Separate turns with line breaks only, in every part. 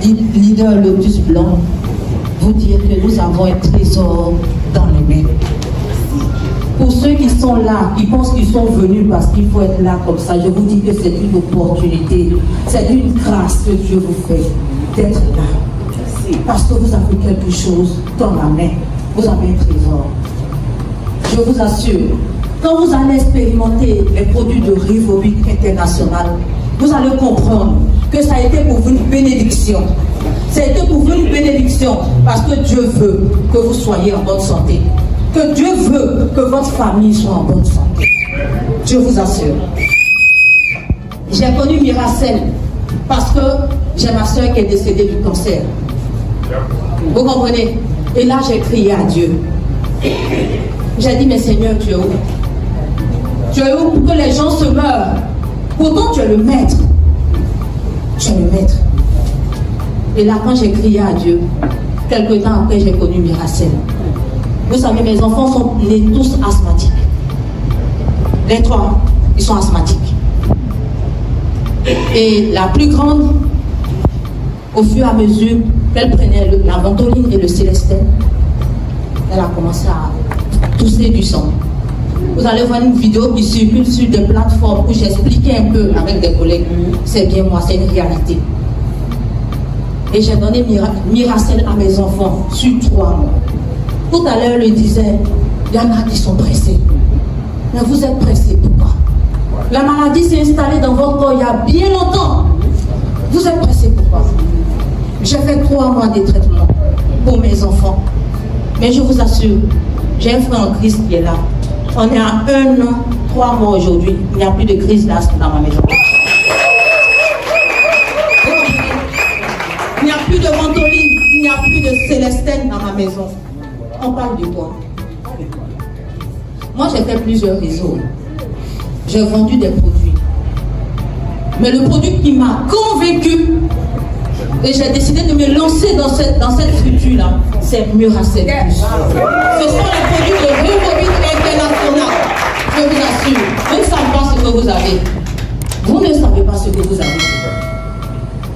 leader Lotus Blanc, vous dire que nous avons un trésor dans les mains. Pour ceux qui sont là, qui pensent qu'ils sont venus parce qu'il faut être là comme ça, je vous dis que c'est une opportunité, c'est une grâce que Dieu vous fait d'être là. Parce que vous avez quelque chose dans la main, vous avez un trésor. Je vous assure, quand vous allez expérimenter les produits de Rivobic International, vous allez comprendre que ça a été pour vous une bénédiction. Ça a été pour vous une bénédiction parce que Dieu veut que vous soyez en bonne santé. Que Dieu veut que votre famille soit en bonne santé. Je vous assure. J'ai connu Miracel parce que j'ai ma soeur qui est décédée du cancer. Vous comprenez? Et là, j'ai crié à Dieu. J'ai dit, mais Seigneur, tu es où? Tu es où pour que les gens se meurent? Pourtant, tu es le maître. Tu es le maître. Et là, quand j'ai crié à Dieu, quelque temps après, j'ai connu Miracel. Vous savez, mes enfants sont nés tous asthmatiques. Les trois, ils sont asthmatiques. Et la plus grande, au fur et à mesure qu'elle prenait la ventoline et le célestine, elle a commencé à tousser du sang. Vous allez voir une vidéo qui circule sur des plateformes où j'expliquais un peu avec des collègues. C'est bien moi, c'est une réalité. Et j'ai donné Miracel à mes enfants sur 3 mois. Tout à l'heure, il disait, il y en a qui sont pressés. Mais vous êtes pressés, pourquoi? La maladie s'est installée dans votre corps il y a bien longtemps. Vous êtes pressés, pourquoi? J'ai fait 3 mois de traitement pour mes enfants. Mais je vous assure, j'ai un frère en Christ qui est là. On est à 1 an, 3 mois aujourd'hui. Il n'y a plus de crise d'asthme dans ma maison. Il n'y a plus de ventoline, il n'y a plus de célestine dans ma maison. On parle de quoi? Moi, j'ai fait plusieurs réseaux. J'ai vendu des produits. Mais le produit qui m'a convaincu, et j'ai décidé de me lancer dans cette structure-là, c'est Miracel Plus. Ce sont les produits de Rivobic International. Je vous assure. Vous ne savez pas ce que vous avez. Vous ne savez pas ce que vous avez.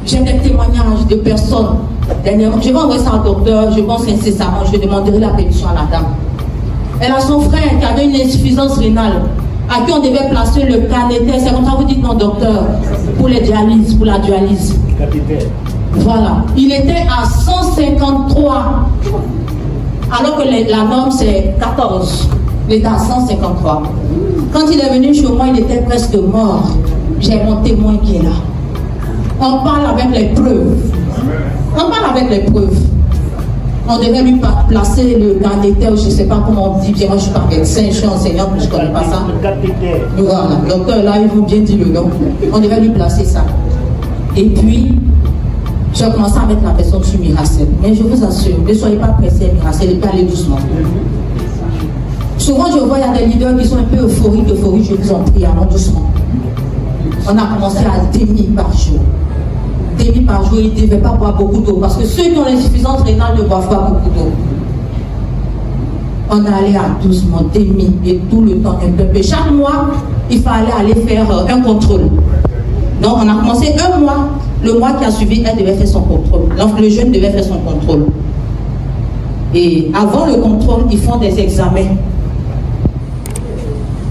J'ai des témoignages de personnes. Dernièrement, je vais envoyer ça au docteur, je pense incessamment, je demanderai la permission à la dame. Elle a son frère qui avait une insuffisance rénale, à qui on devait placer le cathéter. C'est comme ça vous dites non, docteur, pour les dialyses, pour la dialyse. Voilà. Il était à 153, alors que la norme c'est 14. Il était à 153. Quand il est venu chez moi, il était presque mort. J'ai mon témoin qui est là. On parle avec les preuves. On parle avec les preuves. On devait lui placer le cathéter, je ne sais pas comment on dit, bien moi je ne suis pas médecin, je suis enseignante, mais je ne connais pas ça. Voilà, docteur là, il vous bien dit le nom. On devait lui placer ça. Et puis, j'ai commencé à mettre la personne sur Miracel. Mais je vous assure, ne soyez pas pressés, Miracel, et puis allez doucement. Souvent, je vois, il y a des leaders qui sont un peu euphoriques, je vous en prie, allons doucement. On a commencé à 10 000 par jour. 10 000 par jour, ils ne devaient pas boire beaucoup d'eau parce que ceux qui ont l'insuffisance rénale ne boivent pas beaucoup d'eau. On allait à doucement, 10 000 et tout le temps un peu. Chaque mois, il fallait aller faire un contrôle. Donc, on a commencé 1 mois. Le mois qui a suivi, elle devait faire son contrôle. Donc, le jeune devait faire son contrôle. Et avant le contrôle, ils font des examens.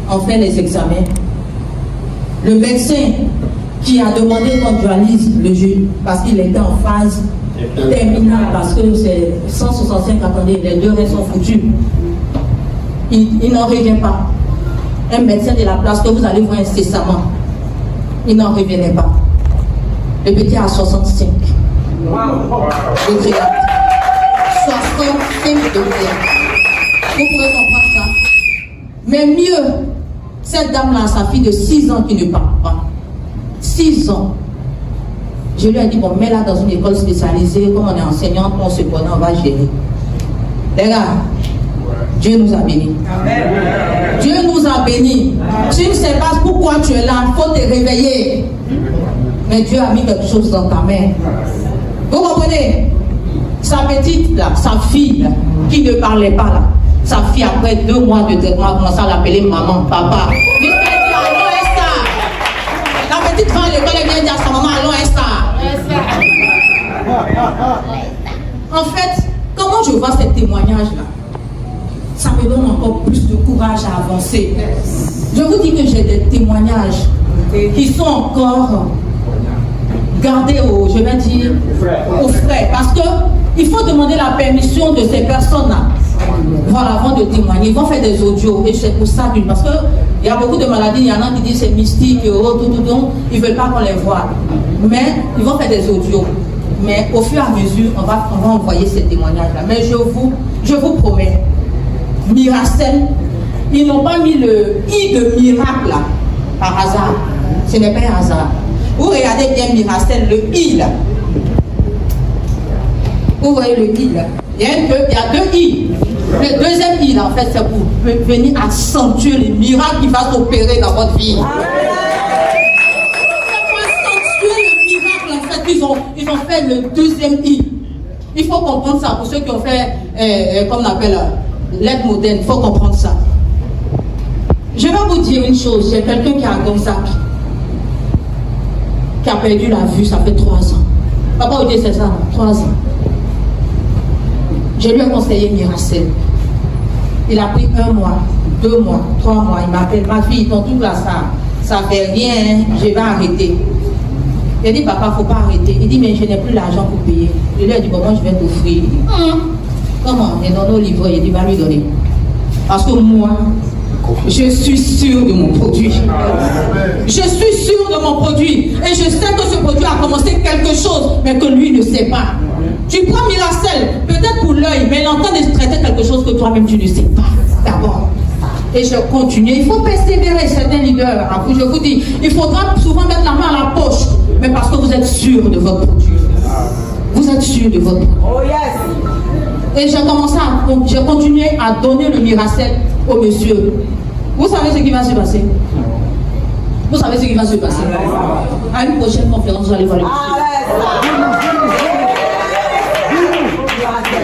On fait les examens. Le médecin qui a demandé qu'on dualise le jeune parce qu'il était en phase terminale, parce que c'est 165, attendez, les 2 restes sont foutus. Il n'en revient pas. Un médecin de la place que vous allez voir incessamment, il n'en revenait pas. Le petit a 65. Degrés. 65 degrés. Vous pouvez comprendre ça. Mais mieux, cette dame-là, sa fille de 6 ans qui ne parle pas. 6 ans. Je lui ai dit, bon, mets-la dans une école spécialisée, comme on est enseignante, on se connaît, on va gérer. Les gars, Dieu nous a bénis. Dieu nous a bénis. Tu ne sais pas pourquoi tu es là, il faut te réveiller. Mais Dieu a mis quelque chose dans ta main. Vous comprenez? Sa petite, là, sa fille, là, qui ne parlait pas, là, sa fille, après 2 mois de traitement, a commencé à l'appeler maman, papa. La petite femme à l'école, elle vient dire à sa maman, allons, Esther. En fait, comment je vois ces témoignages-là, ça me donne encore plus de courage à avancer. Je vous dis que j'ai des témoignages qui sont encore gardés aux frais. Parce qu'il faut demander la permission de ces personnes-là. Voilà, avant de témoigner. Ils vont faire des audios. Et c'est pour ça, parce qu'il y a beaucoup de maladies, il y en a qui disent c'est mystique, ils ne veulent pas qu'on les voit. Mais ils vont faire des audios. Mais au fur et à mesure, on va envoyer ces témoignages-là. Mais je vous promets, Miracel, ils n'ont pas mis le i de miracle là, par hasard. Ce n'est pas un hasard. Vous regardez bien Miracel, le i là. Vous voyez le i là. Il y a deux i. Le deuxième i là, en fait, c'est pour venir accentuer les miracles qui vont s'opérer dans votre vie. Ils ont fait le deuxième I. Il faut comprendre ça pour ceux qui ont fait, comme on appelle, l'aide moderne. Il faut comprendre ça. Je vais vous dire une chose. J'ai quelqu'un qui est à Gonzac, qui a perdu la vue, ça fait 3 ans. Papa, vous dites c'est ça, 3 ans. Je lui ai conseillé Miracel. Il a pris 1 mois, 2 mois, 3 mois. Il m'appelle, ma fille, ton truc là, ça fait rien, je vais arrêter. Il dit, papa, il ne faut pas arrêter. Il dit, mais je n'ai plus l'argent pour payer. Je lui ai dit, bon, moi, je vais t'offrir. Il dit, comment? Il donne au livre. Il dit, va lui donner. Parce que moi, je suis sûr de mon produit. Je suis sûr de mon produit. Et je sais que ce produit a commencé quelque chose, mais que lui ne sait pas. Tu prends Miracel, peut-être pour l'œil, mais il est en train de traiter quelque chose que toi-même, tu ne sais pas. D'abord. Et je continue. Il faut persévérer, certains leaders. Je vous dis, il faudra souvent mettre la main à la poche. Mais parce que vous êtes sûr de votre produit. Vous êtes sûr de votre produit. Oh yes. Et j'ai continué à donner le Miracel au monsieur. Vous savez ce qui va se passer? Vous savez ce qui va se passer? À une prochaine conférence, vous allez voir le monsieur.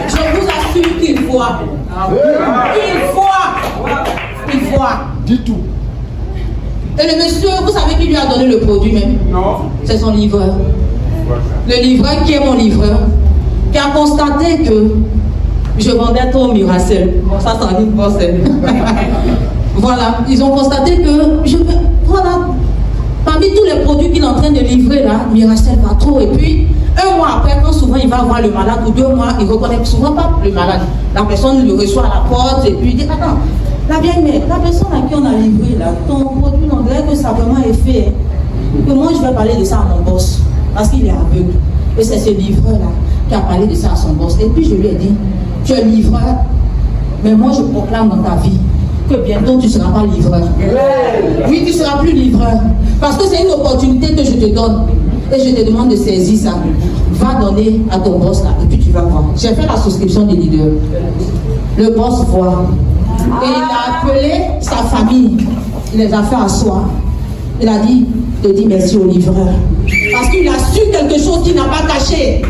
Je vous assure qu'il voit. Il voit.
Dis tout.
Et le monsieur, vous savez qui lui a donné le produit même?
Non.
C'est son livreur. Le livreur qui est mon livreur, qui a constaté que je vendais trop Miracel. Bon, ça en une grosse. Voilà, ils ont constaté que voilà, parmi tous les produits qu'il est en train de livrer là, Miracel va trop. Et puis, 1 mois après, quand souvent il va voir le malade, ou 2 mois, il ne reconnaît souvent pas le malade. La personne le reçoit à la porte et puis il dit, attends, la vieille mère, la personne à qui on a livré là, ton produit, on dirait que ça a vraiment effet. Que moi je vais parler de ça à mon boss, parce qu'il est aveugle. Et c'est ce livreur-là qui a parlé de ça à son boss. Et puis je lui ai dit, tu es livreur, mais moi je proclame dans ta vie que bientôt tu ne seras pas livreur. Oui, tu ne seras plus livreur. Parce que c'est une opportunité que je te donne. Et je te demande de saisir ça. Va donner à ton boss là, et puis tu vas voir. J'ai fait la souscription des leaders. Le boss voit. Et il a appelé sa famille. Il les a fait asseoir. Il a dit, te dis merci au livreur. Parce qu'il a su quelque chose qu'il n'a pas caché.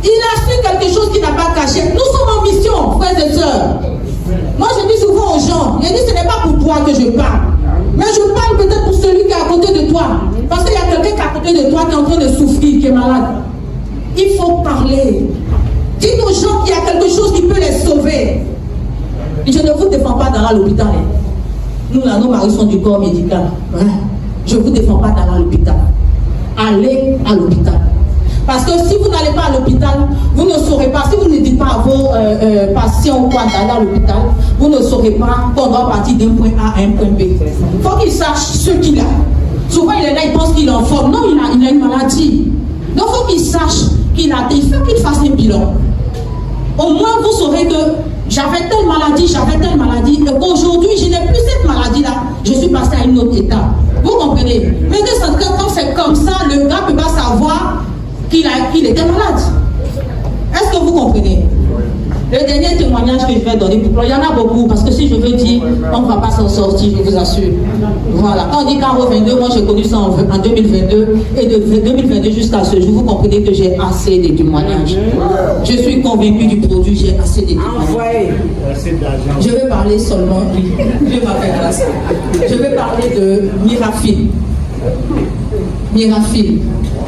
Il a su quelque chose qu'il n'a pas caché. Nous sommes en mission, frères et sœurs. Moi, je dis souvent aux gens, je dis, ce n'est pas pour toi que je parle. Mais je parle peut-être pour celui qui est à côté de toi. Parce qu'il y a quelqu'un qui est à côté de toi qui est en train de souffrir, qui est malade. Il faut parler. Dites aux gens qu'il y a quelque chose qui peut les sauver. Et je ne vous défends pas d'aller à l'hôpital. Nous, là, nos maris sont du corps médical. Ouais. Je ne vous défends pas d'aller à l'hôpital. Allez à l'hôpital. Parce que si vous n'allez pas à l'hôpital, vous ne saurez pas, si vous ne dites pas à vos patients ou quoi d'aller à l'hôpital, vous ne saurez pas qu'on doit partir d'un point A à un point B. Il faut qu'il sache ce qu'il a. Souvent, il est là, il pense qu'il est en forme. Non, il a une maladie. Donc, il faut qu'il sache qu'il a. Il faut qu'il fasse un bilan. Au moins, vous saurez que j'avais telle maladie, et qu'aujourd'hui, je n'ai plus cette maladie-là. Je suis passé à une autre étape. Vous comprenez? Mais quand c'est comme ça, le gars ne peut pas savoir qu'il était malade. Est-ce que vous comprenez? Le dernier témoignage que je vais donner, il y en a beaucoup, parce que si je veux dire, on ne va pas s'en sortir, je vous assure. Voilà. Quand on dit Caro 22, moi j'ai connu ça en 2022, et de 2022 jusqu'à ce jour, vous comprenez que j'ai assez de témoignages. Je suis convaincu du produit, j'ai assez de témoignages. Je vais parler seulement, Dieu m'a fait grâce. Je vais parler de Mirafil. Mirafil.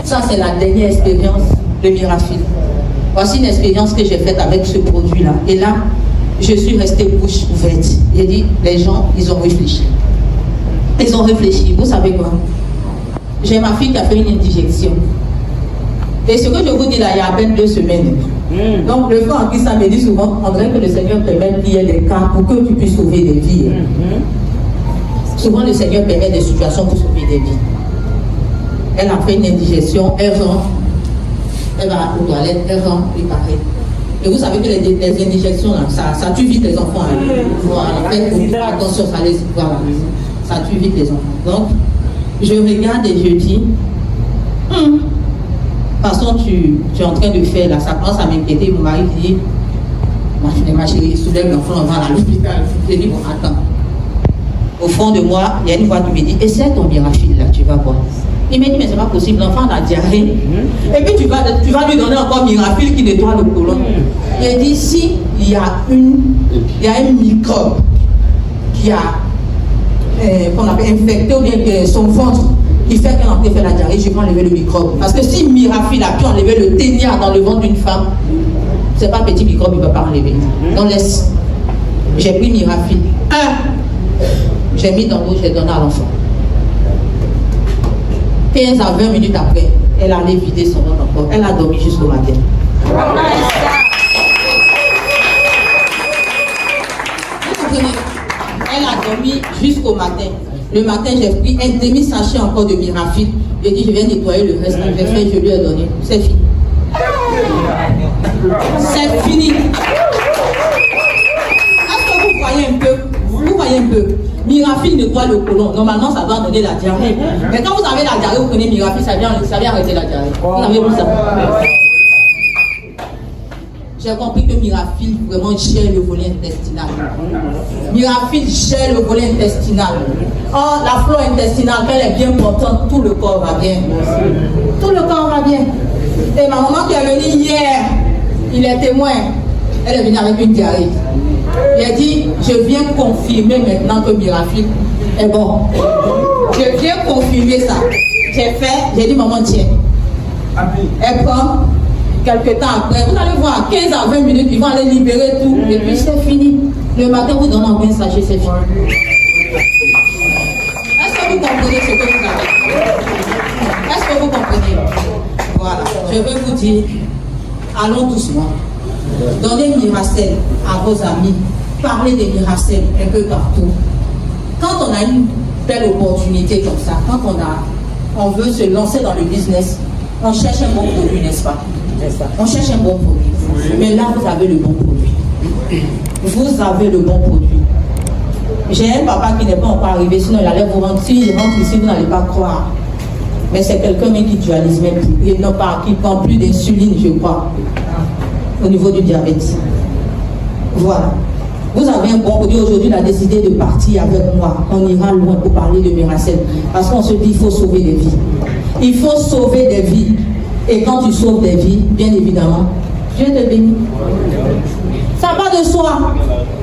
Ça, c'est la dernière expérience le Mirafil. Voici une expérience que j'ai faite avec ce produit-là. Et là, je suis restée bouche ouverte. J'ai dit, les gens, ils ont réfléchi. Ils ont réfléchi. Vous savez quoi? J'ai ma fille qui a fait une indigestion. Et ce que je vous dis là, il y a à peine 2 semaines. Donc le frère en qui ça me dit souvent, on dirait que le Seigneur permet qu'il y ait des cas pour que tu puisses sauver des vies. Souvent le Seigneur permet des situations pour sauver des vies. Elle a fait une indigestion, elle rentre, elle va aux toilettes, elle rentre, et pareil. Et vous savez que les indigestions, là, ça tue vite les enfants. Voilà, faites attention, voilà, ça tue vite les enfants. Donc, je regarde et je dis, de toute façon, tu es en train de faire là, ça commence à m'inquiéter. Mon mari dit, ma chérie, soulève l'enfant, on va à l'hôpital. Je dis, bon, attends. Au fond de moi, il y a une voix qui me dit, essaie ton Mirafil là, tu vas voir. Il m'a dit, mais c'est pas possible, l'enfant a diarrhée. Et puis tu vas lui donner encore Mirafil qui nettoie le côlon. Il a dit, si il y a un microbe qui a qu'on appelle infecté ou bien son ventre qui fait qu'elle a fait la diarrhée, je vais enlever le microbe. Parce que si Mirafil a pu enlever le ténia dans le ventre d'une femme, c'est pas un petit microbe, il ne peut pas enlever. Donc laisse. J'ai pris Mirafil. J'ai mis dans l'eau, j'ai donné à l'enfant. 15 à 20 minutes après, elle allait vider son ventre encore. Elle a dormi jusqu'au matin. Vous comprenez? Elle a dormi jusqu'au matin. Le matin, j'ai pris un demi-sachet encore de Mirafil. J'ai dit, je viens nettoyer le reste. J'ai fait, je lui ai donné. C'est fini. C'est fini. Est-ce que vous voyez un peu? Vous voyez un peu? Mirafil nettoie le côlon. Normalement, ça doit donner la diarrhée. Mais quand vous avez la diarrhée, vous prenez Mirafil, ça vient arrêter la diarrhée. Vous avez vu ça? J'ai compris que Mirafil vraiment gère le volet intestinal. Mirafil gère le volet intestinal. Oh, la flore intestinale, quand elle est bien portante, tout le corps va bien. Tout le corps va bien. Et ma maman qui est venue hier, il est témoin. Elle est venue avec une diarrhée. Il a dit, je viens confirmer maintenant que Mirafil est bon. Je viens confirmer ça. J'ai dit, maman, tiens. Elle prend. Quelques temps après, vous allez voir, 15 à 20 minutes, ils vont aller libérer tout, et puis c'est fini. Le matin, vous donnez encore un sachet, c'est fini. Est-ce que vous comprenez ce que vous avez? Est-ce que vous comprenez? Voilà, je vais vous dire, allons doucement. Donnez Miracel à vos amis. Parlez de Miracel un peu partout. Quand on a une belle opportunité comme ça, quand on veut se lancer dans le business, on cherche un bon produit, n'est-ce pas? On cherche un bon produit. Mais là, vous avez le bon produit. Vous avez le bon produit. J'ai un papa qui n'est pas encore arrivé, sinon il allait vous rendre. S'il rentre ici, vous n'allez pas croire. Mais c'est quelqu'un même qui dualise même plus. Il n'a pas, qui prend plus d'insuline, je crois, au niveau du diabète. Voilà. Vous avez un bon produit. Aujourd'hui, il a décidé de partir avec moi. On ira loin pour parler de Miracel. Parce qu'on se dit qu'il faut sauver des vies. Il faut sauver des vies. Et quand tu sauves des vies, bien évidemment, Dieu te bénit. Ça va de soi.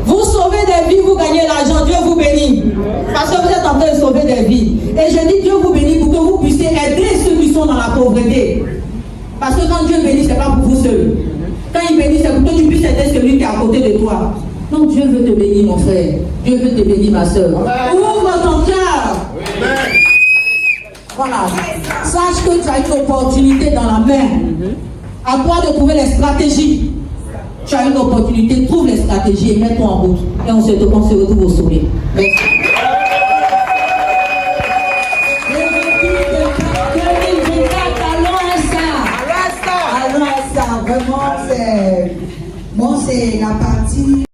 Vous sauvez des vies, vous gagnez l'argent, Dieu vous bénit. Parce que vous êtes en train de sauver des vies. Et je dis Dieu vous bénit pour que vous puissiez aider ceux qui sont dans la pauvreté. Parce que quand Dieu bénit, ce n'est pas pour vous seul. Quand il bénit, c'est pour que tu puisses aider celui qui est à côté de toi. Donc Dieu veut te bénir, mon frère. Dieu veut te bénir, ma soeur. Ouvre ton cœur. Voilà. Sache que tu as une opportunité dans la main. À toi de trouver les stratégies. Tu as une opportunité, trouve les stratégies et mets-toi en route. Et on se retrouve au sommet. Merci. 2024, allons à ça. Vraiment, c'est la partie.